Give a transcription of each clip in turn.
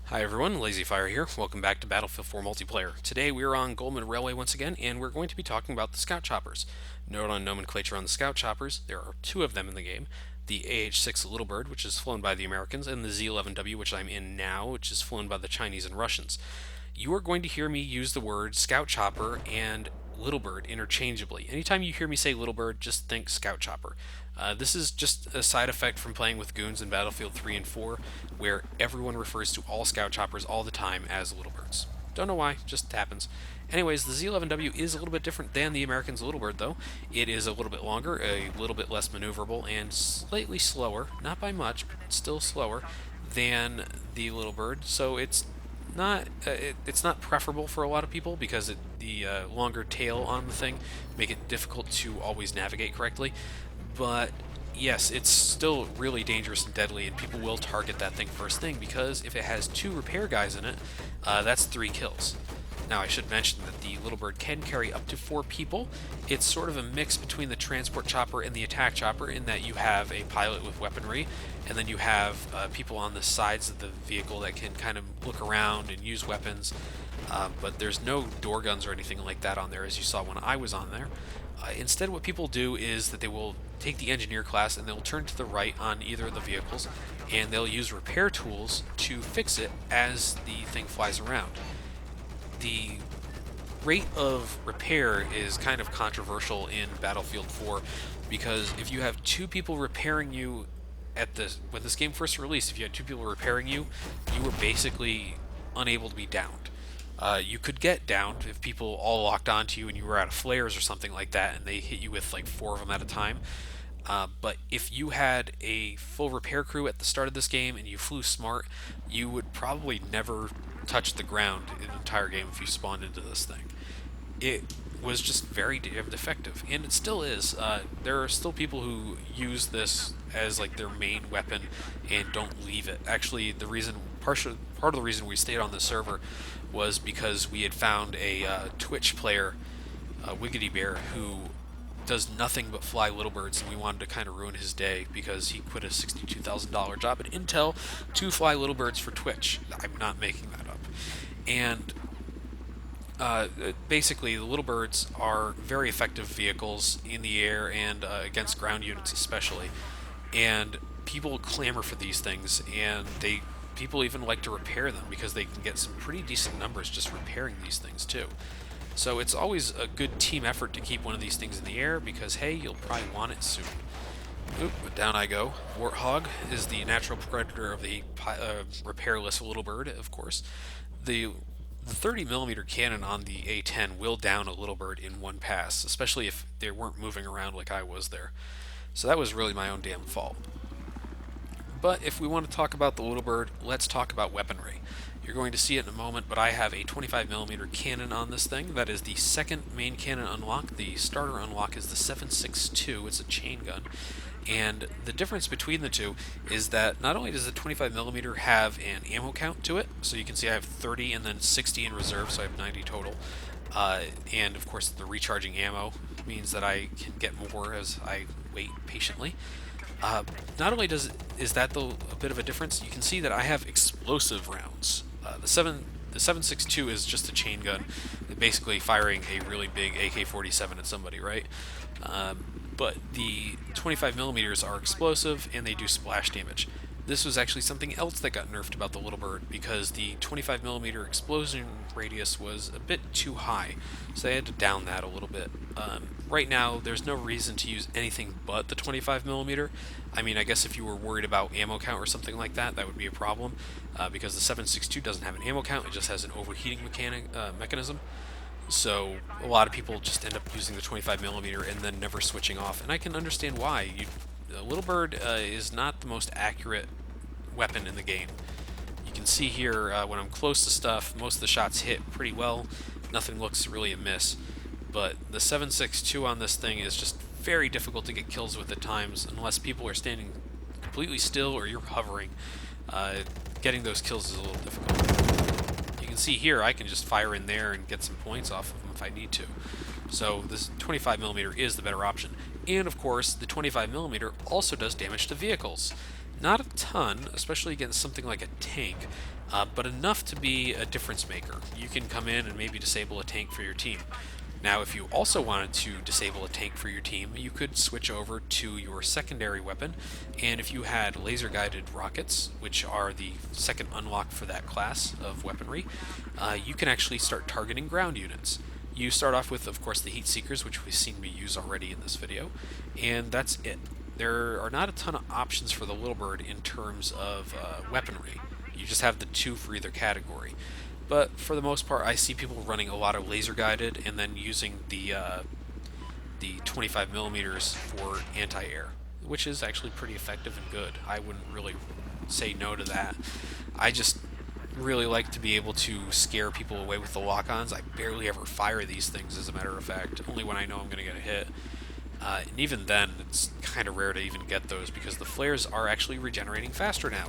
Hi everyone, LazyFire here. Welcome back to Battlefield 4 Multiplayer. Today we are on Goldman Railway once again, and we're going to be talking about the Scout Choppers. Note on nomenclature on the Scout Choppers, there are two of them in the game. The AH-6 Little Bird, which is flown by the Americans, and the Z-11W, which I'm in now, which is flown by the Chinese and Russians. You are going to hear me use the word Scout Chopper and Little Bird interchangeably. Anytime you hear me say Little Bird, just think Scout Chopper. This is just a side effect from playing with goons in Battlefield 3 and 4, where everyone refers to all Scout Choppers all the time as Little Birds. Don't know why, just happens. Anyways, the Z-11W is a little bit different than the American's Little Bird, though. It is a little bit longer, a little bit less maneuverable, and slightly slower, not by much, but still slower, than the Little Bird, so it's not preferable for a lot of people because the longer tail on the thing make it difficult to always navigate correctly. But yes, it's still really dangerous and deadly, and people will target that thing first thing because if it has two repair guys in it, that's 3 kills. Now, I should mention that the Little Bird can carry up to 4 people. It's sort of a mix between the transport chopper and the attack chopper in that you have a pilot with weaponry, and then you have people on the sides of the vehicle that can kind of look around and use weapons. But there's no door guns or anything like that on there, as you saw when I was on there. Instead, what people do is that they will take the engineer class and they'll turn to the right on either of the vehicles, and they'll use repair tools to fix it as the thing flies around. The rate of repair is kind of controversial in Battlefield 4 because if you have 2 people repairing you when this game first released, if you had 2 people repairing you, you were basically unable to be downed. You could get downed if people all locked onto you and you were out of flares or something like that, and they hit you with like 4 of them at a time. But if you had a full repair crew at the start of this game and you flew smart, you would probably never touch the ground in the entire game if you spawned into this thing. It was just very effective, and it still is. There are still people who use this as like their main weapon and don't leave it. Actually, part of the reason we stayed on the server was because we had found a Twitch player, Wiggity Bear, who does nothing but fly Little Birds, and we wanted to kind of ruin his day because he quit a $62,000 job at Intel to fly Little Birds for Twitch. I'm not making that up. And basically, the Little Birds are very effective vehicles in the air and against ground units especially. And people clamor for these things, and people even like to repair them because they can get some pretty decent numbers just repairing these things too. So it's always a good team effort to keep one of these things in the air because, hey, you'll probably want it soon. Oop, down I go. Warthog is the natural predator of the repairless Little Bird, of course. The 30mm cannon on the A10 will down a Little Bird in one pass, especially if they weren't moving around like I was there. So that was really my own damn fault. But if we want to talk about the Little Bird, let's talk about weaponry. You're going to see it in a moment, but I have a 25mm cannon on this thing. That is the second main cannon unlock. The starter unlock is the 7.62. It's a chain gun. And the difference between the two is that not only does the 25mm have an ammo count to it, so you can see I have 30 and then 60 in reserve, so I have 90 total. And of course, the recharging ammo means that I can get more as I wait patiently. Not only is that a bit of a difference, you can see that I have explosive rounds. The 7.62 is just a chain gun, basically firing a really big AK-47 at somebody, right? But the 25mm are explosive and they do splash damage. This was actually something else that got nerfed about the Little Bird because the 25mm explosion radius was a bit too high, so they had to down that a little bit. Right now, there's no reason to use anything but the 25mm. I mean, I guess if you were worried about ammo count or something like that, that would be a problem, because the 7.62 doesn't have an ammo count, it just has an overheating mechanism. So a lot of people just end up using the 25mm and then never switching off, and I can understand why. Little Bird is not the most accurate weapon in the game. You can see here when I'm close to stuff, most of the shots hit pretty well. Nothing looks really a miss. But the 7.62 on this thing is just very difficult to get kills with at times unless people are standing completely still or you're hovering. Getting those kills is a little difficult. You can see here I can just fire in there and get some points off of them if I need to. So this 25mm is the better option. And of course, the 25mm also does damage to vehicles. Not a ton, especially against something like a tank, but enough to be a difference maker. You can come in and maybe disable a tank for your team. Now, if you also wanted to disable a tank for your team, you could switch over to your secondary weapon, and if you had laser-guided rockets, which are the second unlock for that class of weaponry, you can actually start targeting ground units. You start off with, of course, the Heat Seekers, which we've seen me use already in this video, and that's it. There are not a ton of options for the Little Bird in terms of weaponry. You just have the two for either category. But for the most part, I see people running a lot of laser guided and then using the 25 millimeters for anti-air, which is actually pretty effective and good. I wouldn't really say no to that. I just really like to be able to scare people away with the lock-ons. I barely ever fire these things, as a matter of fact, only when I know I'm going to get a hit. And even then, it's kind of rare to even get those because the flares are actually regenerating faster now.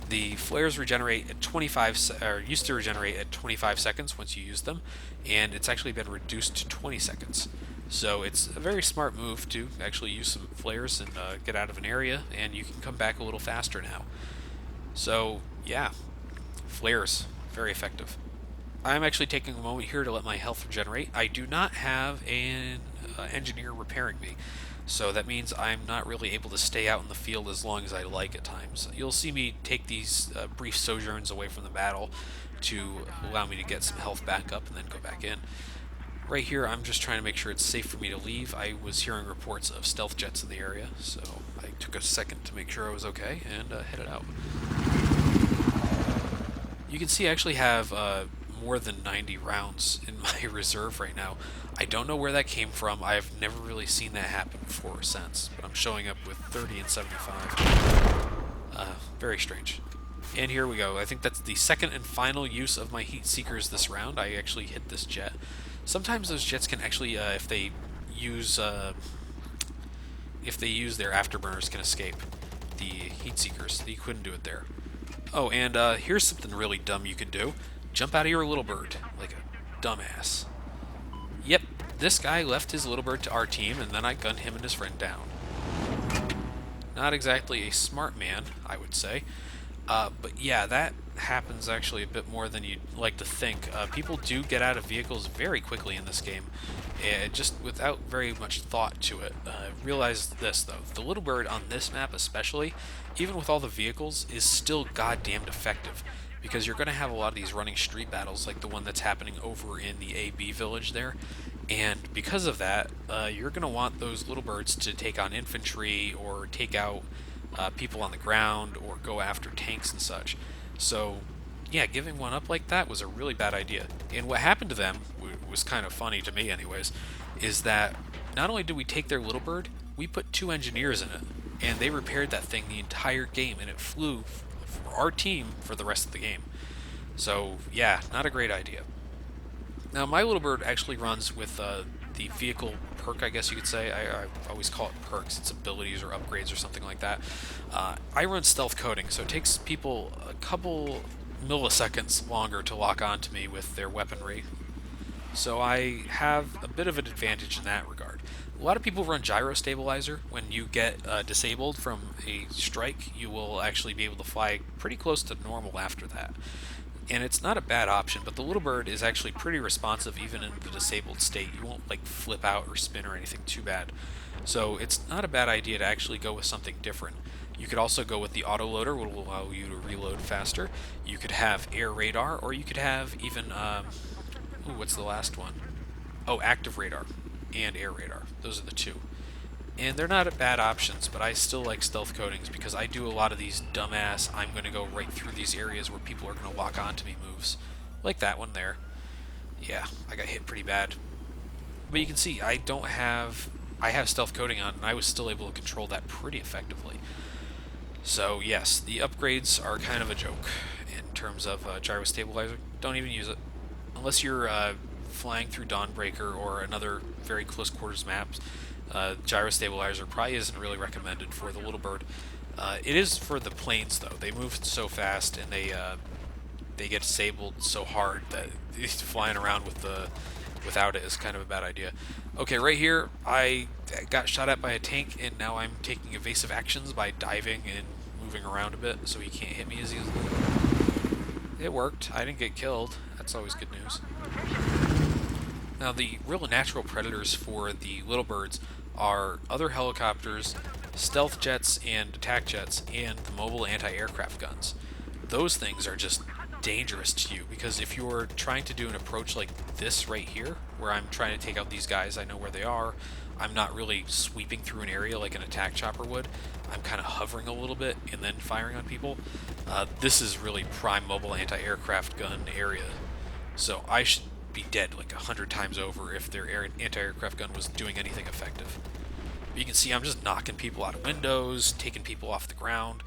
The flares regenerate at 25, or used to regenerate at 25 seconds once you use them, and it's actually been reduced to 20 seconds. So it's a very smart move to actually use some flares and get out of an area, and you can come back a little faster now. So yeah, flares, very effective. I'm actually taking a moment here to let my health regenerate. I do not have an engineer repairing me, so that means I'm not really able to stay out in the field as long as I like at times. You'll see me take these brief sojourns away from the battle to allow me to get some health back up and then go back in. Right here, I'm just trying to make sure it's safe for me to leave. I was hearing reports of stealth jets in the area, so I took a second to make sure I was okay and headed out. You can see I actually have more than 90 rounds in my reserve right now. I don't know where that came from. I've never really seen that happen before or since, but I'm showing up with 30 and 75. Very strange. And here we go. I think that's the second and final use of my Heat Seekers this round. I actually hit this jet. Sometimes those jets can actually, if they use their afterburners, can escape the Heat Seekers. You couldn't do it there. Oh, and here's something really dumb you can do. Jump out of your Little Bird, like a dumbass. Yep, this guy left his Little Bird to our team, and then I gunned him and his friend down. Not exactly a smart man, I would say. But yeah, that happens actually a bit more than you'd like to think. People do get out of vehicles very quickly in this game, just without very much thought to it. Realize this, though. The Little Bird on this map especially, even with all the vehicles, is still goddamned effective. Because you're going to have a lot of these running street battles like the one that's happening over in the AB village there. And because of that, you're going to want those Little Birds to take on infantry or take out people on the ground or go after tanks and such. So yeah, giving one up like that was a really bad idea. And what happened to them was kind of funny to me anyways, is that not only did we take their Little Bird, we put 2 engineers in it. And they repaired that thing the entire game, and it flew for our team for the rest of the game. So yeah, not a great idea. Now my Little Bird actually runs with the vehicle perk, I guess you could say. I always call it perks. It's abilities or upgrades or something like that. I run stealth coding, so it takes people a couple milliseconds longer to lock onto me with their weaponry. So I have a bit of an advantage in that regard. A lot of people run gyro stabilizer. When you get disabled from a strike, you will actually be able to fly pretty close to normal after that. And it's not a bad option, but the Little Bird is actually pretty responsive even in the disabled state. You won't like flip out or spin or anything too bad. So it's not a bad idea to actually go with something different. You could also go with the autoloader, which will allow you to reload faster. You could have air radar, or you could have even, what's the last one? Oh, active radar and air radar. Those are the two. And they're not bad options, but I still like stealth coatings because I do a lot of these dumbass, I'm going to go right through these areas where people are going to lock onto me moves. Like that one there. Yeah, I got hit pretty bad. But you can see, I have stealth coating on, and I was still able to control that pretty effectively. So yes, the upgrades are kind of a joke in terms of gyro stabilizer. Don't even use it. Unless you're flying through Dawnbreaker or another very close quarters maps. Gyro stabilizer probably isn't really recommended for the Little Bird. It is for the planes though. They move so fast and they get disabled so hard that flying around without it is kind of a bad idea. Okay, right here I got shot at by a tank, and now I'm taking evasive actions by diving and moving around a bit so he can't hit me as easily. It worked. I didn't get killed. That's always good news. Now, the real natural predators for the little birds are other helicopters, stealth jets and attack jets, and the mobile anti-aircraft guns. Those things are just dangerous to you because if you're trying to do an approach like this right here, where I'm trying to take out these guys, I know where they are, I'm not really sweeping through an area like an attack chopper would. I'm kind of hovering a little bit and then firing on people. This is really prime mobile anti-aircraft gun area. So I should be dead like 100 times over if their anti-aircraft gun was doing anything effective. But you can see I'm just knocking people out of windows, taking people off the ground.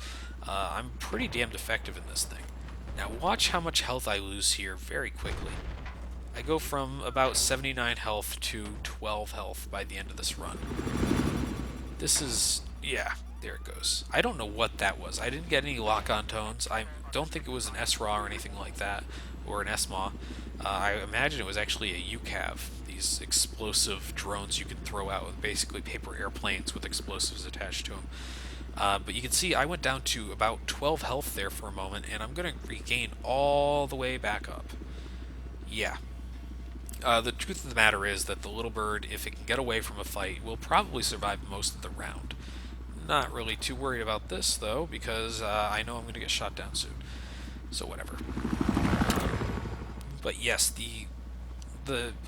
I'm pretty damned effective in this thing. Now watch how much health I lose here very quickly. I go from about 79 health to 12 health by the end of this run. This is, yeah, there it goes. I don't know what that was. I didn't get any lock-on tones. I don't think it was an SRAW or anything like that, or an SMAW. I imagine it was actually a UCAV, these explosive drones you can throw out with basically paper airplanes with explosives attached to them. But you can see I went down to about 12 health there for a moment, and I'm going to regain all the way back up. Yeah. The truth of the matter is that the little bird, if it can get away from a fight, will probably survive most of the round. Not really too worried about this, though, because I know I'm going to get shot down soon. So whatever. But yes, the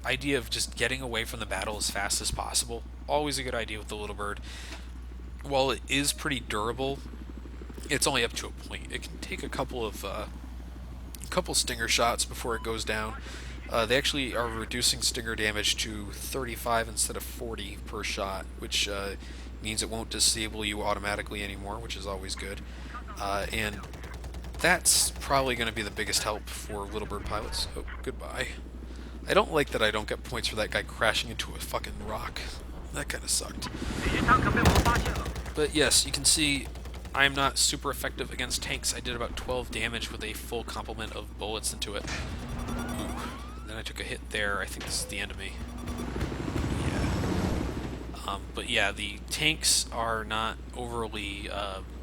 idea of just getting away from the battle as fast as possible, always a good idea with the little bird. While it is pretty durable, it's only up to a point. It can take a couple stinger shots before it goes down. They actually are reducing stinger damage to 35 instead of 40 per shot, which means it won't disable you automatically anymore, which is always good. And that's probably going to be the biggest help for Little Bird pilots. Oh, goodbye. I don't like that I don't get points for that guy crashing into a fucking rock. That kind of sucked. But yes, you can see I'm not super effective against tanks. I did about 12 damage with a full complement of bullets into it. Ooh. Then I took a hit there. I think this is the end of me. Yeah. But yeah, the tanks are not overly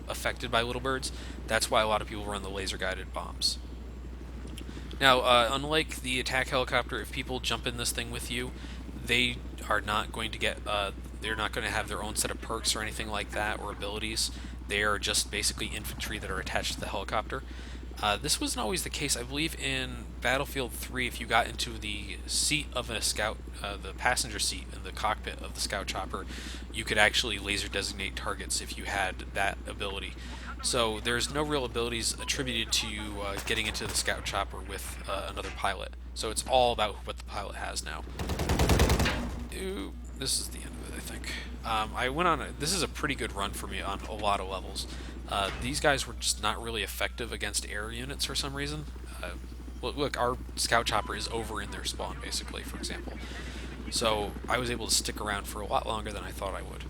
affected by little birds. That's why a lot of people run the laser-guided bombs. Now, unlike the attack helicopter, if people jump in this thing with you, they are not going to get, they're not going to have their own set of perks or anything like that, or abilities. They are just basically infantry that are attached to the helicopter. This wasn't always the case. I believe in Battlefield 3, if you got into the seat of a scout, the passenger seat in the cockpit of the scout chopper, you could actually laser designate targets if you had that ability. So there's no real abilities attributed to you getting into the scout chopper with another pilot. So it's all about what the pilot has now. Ooh, this is the end of it, I think. I went on this is a pretty good run for me on a lot of levels. These guys were just not really effective against air units for some reason. Look, our scout chopper is over in their spawn, basically, for example. So I was able to stick around for a lot longer than I thought I would.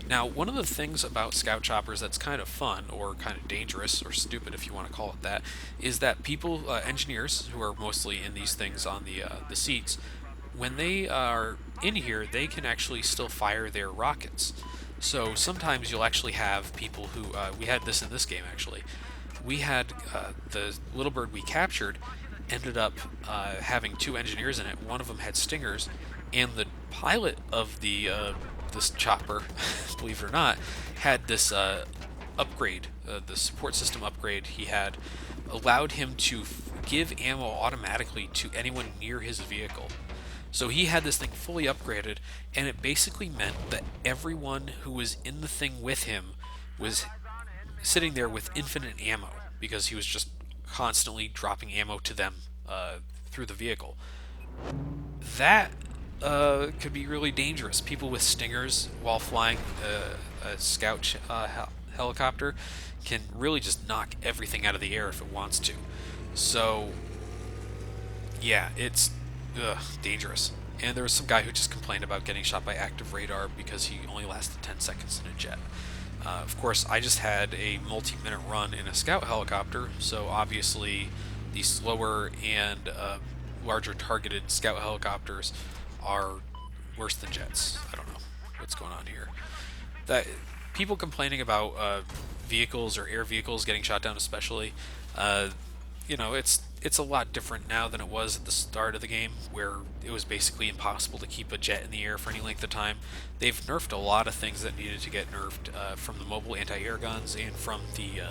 Now, one of the things about scout choppers that's kind of fun, or kind of dangerous, or stupid if you want to call it that, is that people, engineers, who are mostly in these things on the seats, when they are in here, they can actually still fire their rockets. So sometimes you'll actually have people who, we had this in this game actually, we had the little bird we captured ended up having two engineers in it. One of them had stingers, and the pilot of this chopper, believe it or not, had this upgrade, the support system upgrade he had, allowed him to give ammo automatically to anyone near his vehicle. So he had this thing fully upgraded, and it basically meant that everyone who was in the thing with him was sitting there with infinite ammo, because he was just constantly dropping ammo to them through the vehicle. That could be really dangerous. People with stingers while flying a scout helicopter can really just knock everything out of the air if it wants to. So, yeah, it's dangerous. And there was some guy who just complained about getting shot by active radar because he only lasted 10 seconds in a jet. Of course, I just had a multi-minute run in a scout helicopter, so obviously the slower and larger targeted scout helicopters are worse than jets. I don't know what's going on here. That people complaining about vehicles or air vehicles getting shot down especially, it's a lot different now than it was at the start of the game, where it was basically impossible to keep a jet in the air for any length of time. They've nerfed a lot of things that needed to get nerfed, from the mobile anti-air guns and from the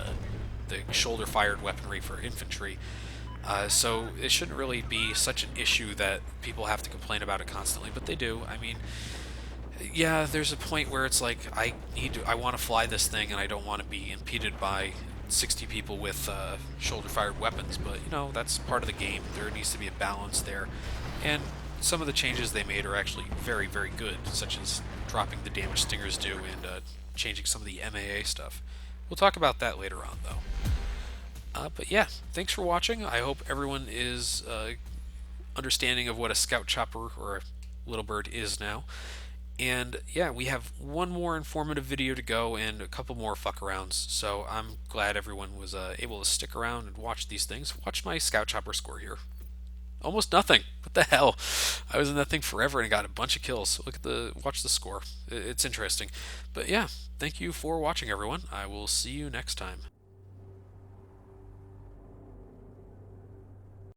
shoulder-fired weaponry for infantry. So it shouldn't really be such an issue that people have to complain about it constantly, but they do. I mean, yeah, there's a point where it's like I want to fly this thing and I don't want to be impeded by 60 people with shoulder-fired weapons, but that's part of the game. There needs to be a balance there, and some of the changes they made are actually very, very good, such as dropping the damage stingers do and changing some of the MAA stuff. We'll talk about that later on, though. But yeah, thanks for watching. I hope everyone is understanding of what a scout chopper or a little bird is now. And yeah, we have one more informative video to go and a couple more fuck arounds. So I'm glad everyone was able to stick around and watch these things. Watch my scout chopper score here. Almost nothing. What the hell? I was in that thing forever and got a bunch of kills. Watch the score. It's interesting. But yeah, thank you for watching, everyone. I will see you next time.